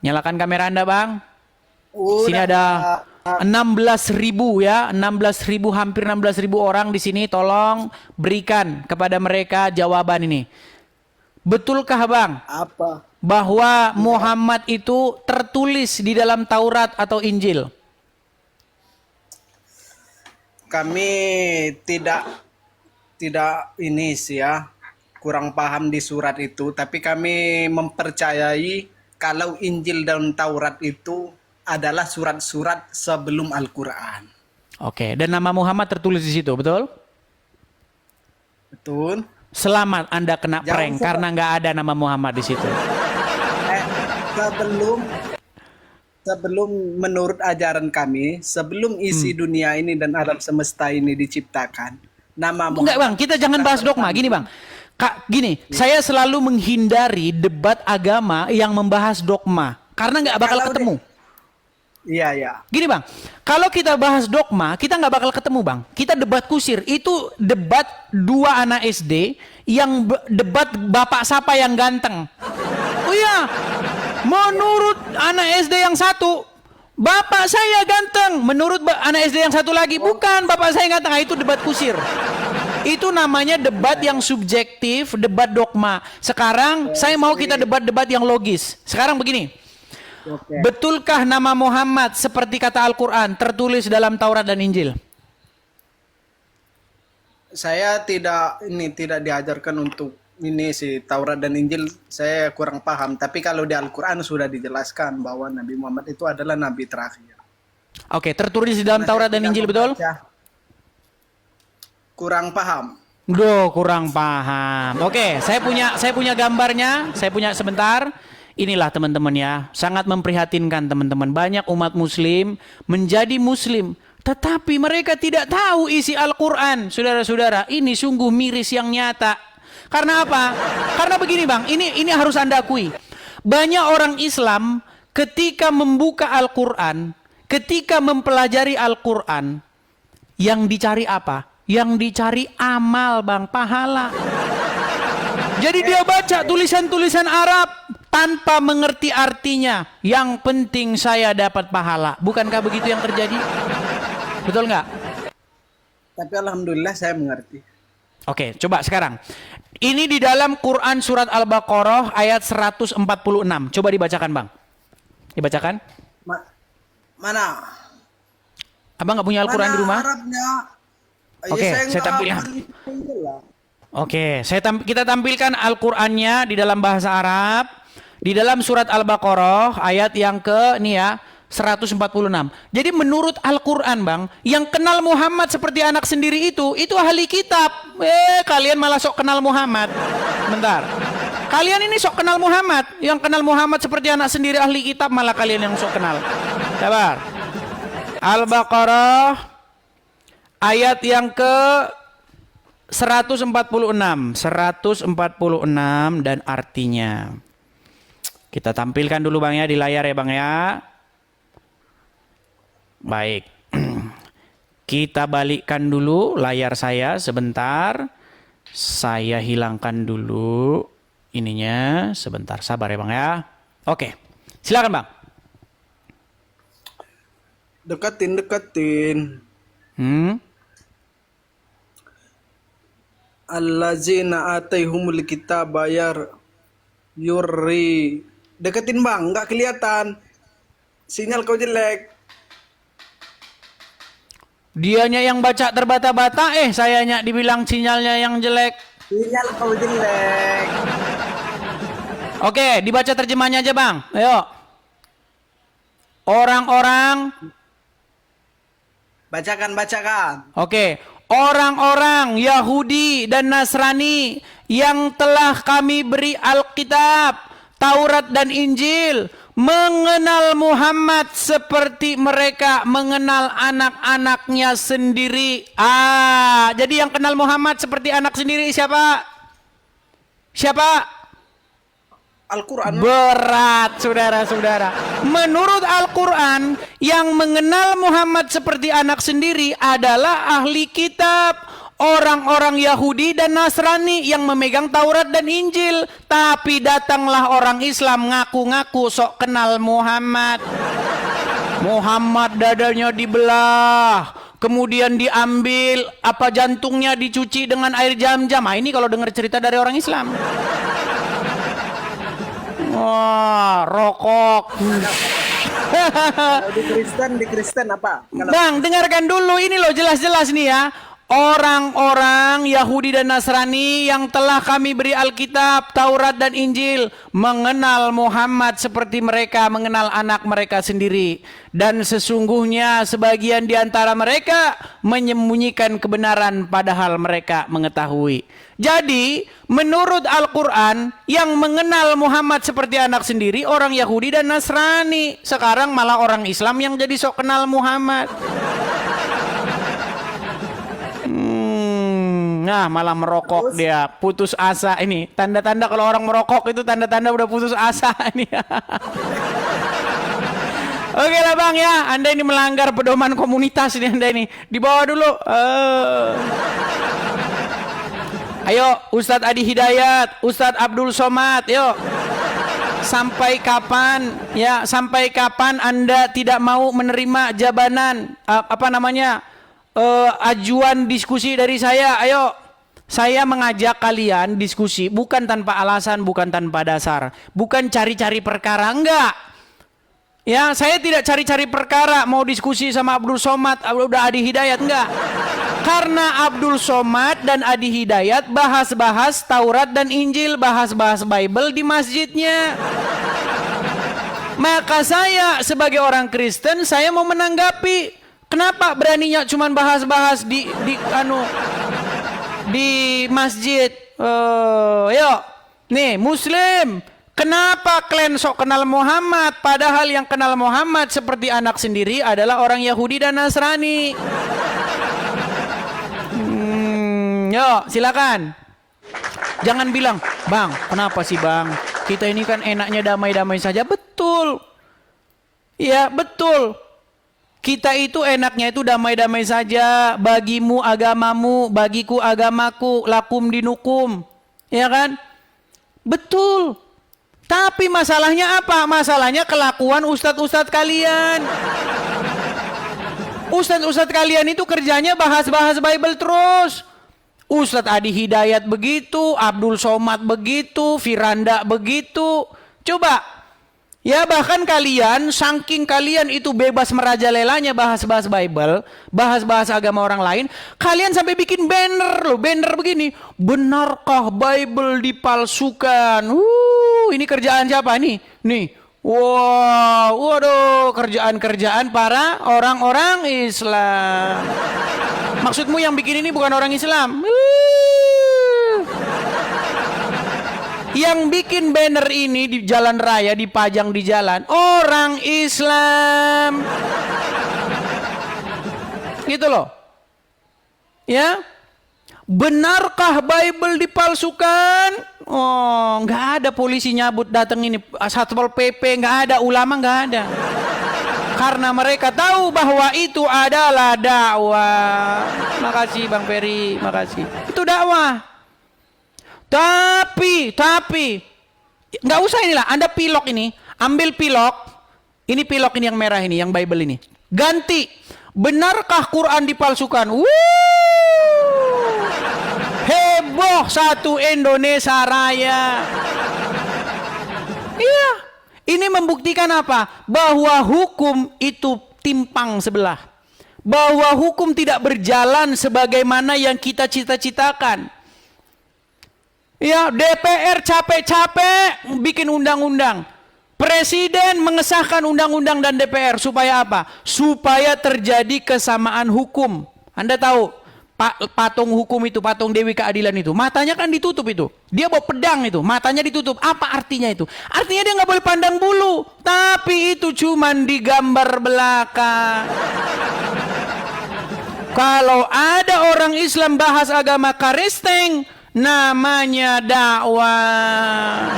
Nyalakan kamera Anda, Bang. Sini Udah, ada Pak. 16.000 ya, 16.000, hampir 16.000 orang di sini. Tolong berikan kepada mereka jawaban ini. Betulkah, Bang, Apa? bahwa Muhammad itu tertulis di dalam Taurat atau Injil? Kami tidak tidak ini sih ya, kurang paham di surat itu, tapi kami mempercayai kalau Injil dan Taurat itu adalah surat-surat sebelum Al-Quran. Oke, dan nama Muhammad tertulis di situ, betul? Betul? Selamat Anda kena Jangan prank karena nggak ada nama Muhammad di situ. Eh, sebelum sebelum menurut ajaran kami, sebelum isi dunia ini dan alam semesta ini diciptakan, nama Enggak, Bang, Muhammad kita jangan bahas dogma. Gini, Bang. Kak, gini, saya selalu menghindari debat agama yang membahas dogma karena nggak bakal Kalau ketemu. Iya, ya. Gini, Bang, kalau kita bahas dogma, kita nggak bakal ketemu, Bang. Kita debat kusir. Itu debat dua anak SD yang debat bapak siapa yang ganteng. Oh iya, menurut anak SD yang satu, bapak saya ganteng. Menurut anak SD yang satu lagi, bukan bapak saya ganteng. Nah, itu debat kusir. Itu namanya debat yang subjektif, debat dogma. Sekarang saya mau kita debat-debat yang logis. Sekarang begini. Oke. Betulkah nama Muhammad seperti kata Al-Quran tertulis dalam Taurat dan Injil? Saya tidak diajarkan untuk ini sih Taurat dan Injil, saya kurang paham. Tapi kalau di Al-Quran sudah dijelaskan bahwa Nabi Muhammad itu adalah nabi terakhir. Oke, tertulis di dalam Karena Taurat saya dan tidak Injil, betul? membaca, kurang paham. Duh, kurang paham. Oke, saya punya gambarnya, saya punya sebentar. Inilah teman-teman ya, sangat memprihatinkan teman-teman. Banyak umat muslim menjadi muslim, tetapi mereka tidak tahu isi Al-Quran. Saudara-saudara, ini sungguh miris yang nyata. Karena apa? Karena begini, Bang, ini harus Anda akui. Banyak orang Islam ketika membuka Al-Quran, ketika mempelajari Al-Quran, yang dicari apa? Yang dicari amal, Bang, pahala. Jadi dia baca tulisan-tulisan Arab tanpa mengerti artinya. Yang penting saya dapat pahala. Bukankah begitu yang terjadi? Betul nggak? Tapi alhamdulillah saya mengerti. Oke, coba sekarang. Ini di dalam Quran surat Al-Baqarah ayat 146. Coba dibacakan, Bang. Dibacakan. Mana? Abang nggak punya Al-Quran Mana di rumah? Arabnya? Oke, saya tampilkan. Oke, kita tampilkan Al-Qur'annya di dalam bahasa Arab di dalam surat Al-Baqarah ayat yang ke nih ya 146. Jadi menurut Al-Qur'an, Bang, yang kenal Muhammad seperti anak sendiri itu ahli kitab. Kalian malah sok kenal Muhammad. Bentar. Kalian ini sok kenal Muhammad, yang kenal Muhammad seperti anak sendiri ahli kitab malah kalian yang sok kenal. Sabar. Al-Baqarah ayat yang ke 146 dan artinya. Kita tampilkan dulu, Bang, ya di layar ya, Bang, ya. Baik. Kita balikkan dulu layar saya sebentar. Saya hilangkan dulu ininya sebentar. Sabar ya, Bang, ya. Oke. Silakan, Bang. Deketin. Hmm? Allazina ataihumul kitab bayar yuri. Deketin, Bang, nggak kelihatan. Sinyal kau jelek. Dianya yang baca terbata-bata, sayanya dibilang sinyalnya yang jelek. Sinyal kau jelek. Oke, dibaca terjemahnya aja, Bang. Ayo. Orang-orang. Bacakan. Oke. Orang-orang Yahudi dan Nasrani yang telah kami beri Alkitab, Taurat dan Injil mengenal Muhammad seperti mereka mengenal anak-anaknya sendiri. Jadi yang kenal Muhammad seperti anak sendiri siapa? Siapa? Al-Quran. Berat, saudara-saudara. Menurut Al-Quran, yang mengenal Muhammad seperti anak sendiri adalah ahli kitab. orang-orang Yahudi dan Nasrani yang memegang Taurat dan Injil. Tapi datanglah orang Islam ngaku-ngaku sok kenal Muhammad. Muhammad dadanya dibelah, kemudian diambil apa jantungnya dicuci dengan air jam-jam. Nah, ini kalau dengar cerita dari orang Islam. Wah, rokok. Kalau di Kristen apa? Kalau Bang, dengarkan dulu ini loh, jelas-jelas nih ya. Orang-orang Yahudi dan Nasrani yang telah kami beri Alkitab, Taurat dan Injil mengenal Muhammad seperti mereka mengenal anak mereka sendiri. Dan sesungguhnya sebagian di antara mereka menyembunyikan kebenaran padahal mereka mengetahui. Jadi menurut Al-Quran yang mengenal Muhammad seperti anak sendiri orang Yahudi dan Nasrani. Sekarang malah orang Islam yang jadi sok kenal Muhammad. Nah, malah merokok dia, putus asa ini. Tanda-tanda kalau orang merokok itu tanda-tanda udah putus asa ini. Oke lah Bang ya, Anda ini melanggar pedoman komunitas ini Anda ini. Dibawa dulu. Ayo Ustadz Adi Hidayat, Ustadz Abdul Somad, yuk. Sampai kapan ya? Sampai kapan Anda tidak mau menerima jabanan ajuan diskusi dari saya? Ayo, saya mengajak kalian diskusi bukan tanpa alasan, bukan tanpa dasar, bukan cari-cari perkara, enggak. Ya, saya tidak cari-cari perkara mau diskusi sama Abdul Somad, udah Adi Hidayat, enggak. Karena Abdul Somad dan Adi Hidayat bahas-bahas Taurat dan Injil, bahas-bahas Bible di masjidnya. Maka saya sebagai orang Kristen, saya mau menanggapi. Kenapa beraninya cuman bahas-bahas di masjid? Yuk, nih Muslim, kenapa kalian sok kenal Muhammad? Padahal yang kenal Muhammad seperti anak sendiri adalah orang Yahudi dan Nasrani. Yuk, silakan. Jangan bilang, Bang, kenapa sih Bang? Kita ini kan enaknya damai-damai saja. Betul. Ya, betul. Kita itu enaknya itu damai-damai saja. Bagimu agamamu, bagiku agamaku, lakum dinukum. Ya kan? Betul. Tapi masalahnya apa? Masalahnya kelakuan ustadz-ustadz kalian. Ustadz-ustadz kalian itu kerjanya bahas-bahas Bible terus. Ustadz Adi Hidayat begitu, Abdul Somad begitu, Firanda begitu. Coba. Ya bahkan kalian, saking kalian itu bebas merajalelanya bahas-bahas Bible, bahas-bahas agama orang lain, kalian sampai bikin banner loh, banner begini. Benarkah Bible dipalsukan? Ini kerjaan siapa nih? Nih. Wow, waduh, kerjaan-kerjaan para orang-orang Islam. Maksudmu yang bikin ini bukan orang Islam? Yang bikin banner ini di jalan raya, dipajang di jalan, orang Islam. Gitu loh. Ya. Benarkah Bible dipalsukan? Oh, nggak ada polisi nyabut datang ini, Satpol PP nggak ada, ulama nggak ada. Karena mereka tahu bahwa itu adalah dakwah. Makasih Bang Ferry, makasih. Itu dakwah. Tapi nggak usah inilah. Anda pilok ini, ambil pilok. Ini pilok ini yang merah ini, yang Bible ini. Ganti. Benarkah Quran dipalsukan? Heboh satu Indonesia Raya. Iya. Ini membuktikan apa? Bahwa hukum itu timpang sebelah. Bahwa hukum tidak berjalan sebagaimana yang kita cita-citakan. Ya, DPR capek-capek bikin undang-undang. Presiden mengesahkan undang-undang dan DPR supaya apa? Supaya terjadi kesamaan hukum. Anda tahu, patung hukum itu, patung Dewi Keadilan itu, matanya kan ditutup itu. Dia bawa pedang itu, matanya ditutup. Apa artinya itu? Artinya dia nggak boleh pandang bulu. Tapi itu cuman di gambar belakang. Kalau ada orang Islam bahas agama Kristen, namanya dakwah.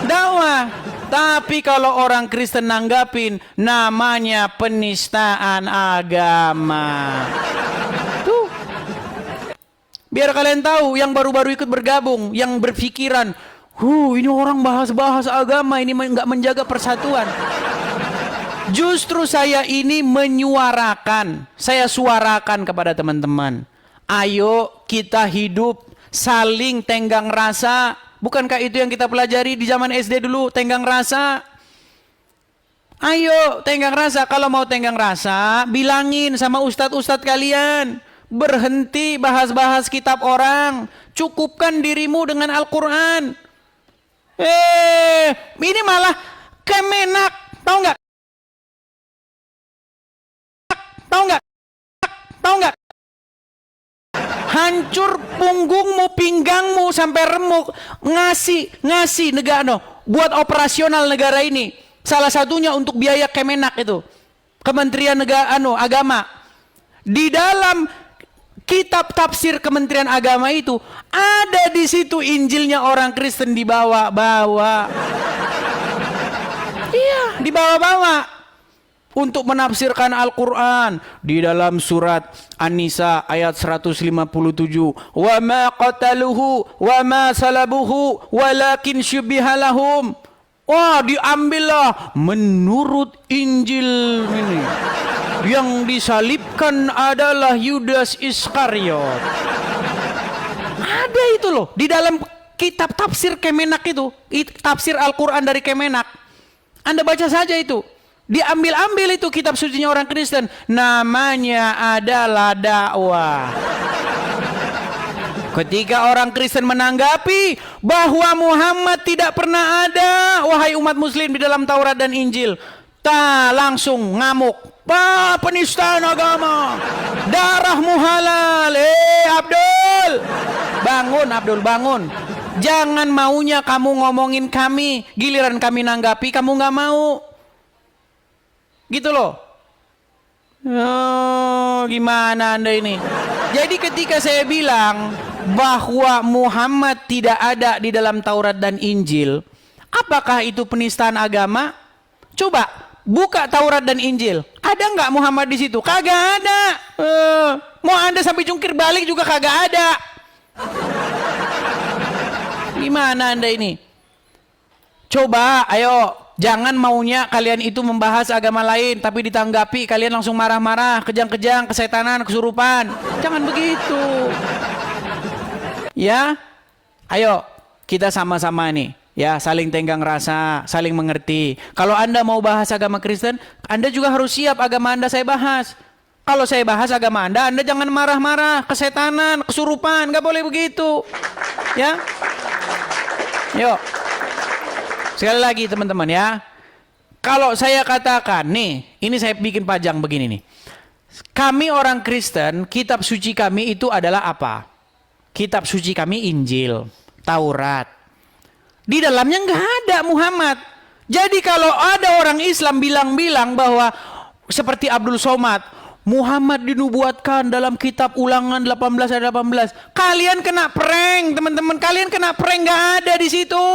Dakwah. Tapi kalau orang Kristen nanggapin, namanya penistaan agama. Tuh. Biar kalian tahu yang baru-baru ikut bergabung, yang berpikiran, ini orang bahas-bahas agama, ini nggak menjaga persatuan. Justru saya ini menyuarakan, saya suarakan kepada teman-teman. Ayo kita hidup saling tenggang rasa. Bukankah itu yang kita pelajari di zaman SD dulu, tenggang rasa? Ayo tenggang rasa. Kalau mau tenggang rasa, bilangin sama ustadz-ustadz kalian. Berhenti bahas-bahas kitab orang. Cukupkan dirimu dengan Al-Quran. Ini malah Kemenak. Tahu nggak? Tahu nggak? Tahu nggak? Hancur punggungmu, pinggangmu sampai remuk. Ngasih negara buat operasional negara ini. Salah satunya untuk biaya Kemenak itu. Kementerian Agama. Di dalam kitab tafsir Kementerian Agama itu ada di situ Injilnya orang Kristen dibawa-bawa. Iya, dibawa-bawa untuk menafsirkan Al-Qur'an di dalam surat An-Nisa ayat 157. Wa ma qataluhu wa ma salabuhu walakin syubbiha lahum. Wah, diambillah menurut Injil ini. Yang disalibkan adalah Yudas Iskariot. Ada itu loh di dalam kitab tafsir Kemenak itu, tafsir Al-Quran dari Kemenak. Anda baca saja itu. Diambil-ambil itu kitab sucinya orang Kristen. Namanya adalah dakwah. Ketika orang Kristen menanggapi bahwa Muhammad tidak pernah ada, wahai umat muslim, di dalam Taurat dan Injil, langsung ngamuk. Penistaan agama, darahmu halal. Abdul, bangun Abdul, bangun. Jangan maunya kamu ngomongin kami, giliran kami nanggapi kamu nggak mau. Gitu loh. Gimana Anda ini? Jadi ketika saya bilang bahwa Muhammad tidak ada di dalam Taurat dan Injil, apakah itu penistaan agama? Coba buka Taurat dan Injil. Ada nggak Muhammad di situ? Kagak ada. Mau Anda sampai jungkir balik juga kagak ada. Gimana Anda ini? Coba, ayo. Jangan maunya kalian itu membahas agama lain, tapi ditanggapi kalian langsung marah-marah, kejang-kejang, kesetanan, kesurupan. Jangan begitu. Ya, ayo kita sama-sama nih. Ya, saling tenggang rasa, saling mengerti. Kalau Anda mau bahas agama Kristen, Anda juga harus siap agama Anda saya bahas. Kalau saya bahas agama Anda jangan marah-marah, kesetanan, kesurupan, nggak boleh begitu. Ya, yuk. Sekali lagi teman-teman ya. Kalau saya katakan nih, ini saya bikin pajang begini nih. Kami orang Kristen, kitab suci kami itu adalah apa? Kitab suci kami Injil, Taurat. Di dalamnya nggak ada Muhammad. Jadi kalau ada orang Islam bilang-bilang bahwa seperti Abdul Somad, Muhammad dinubuatkan dalam kitab Ulangan 18 ayat 18. Kalian kena prank, teman-teman. Kalian kena prank, nggak ada di situ.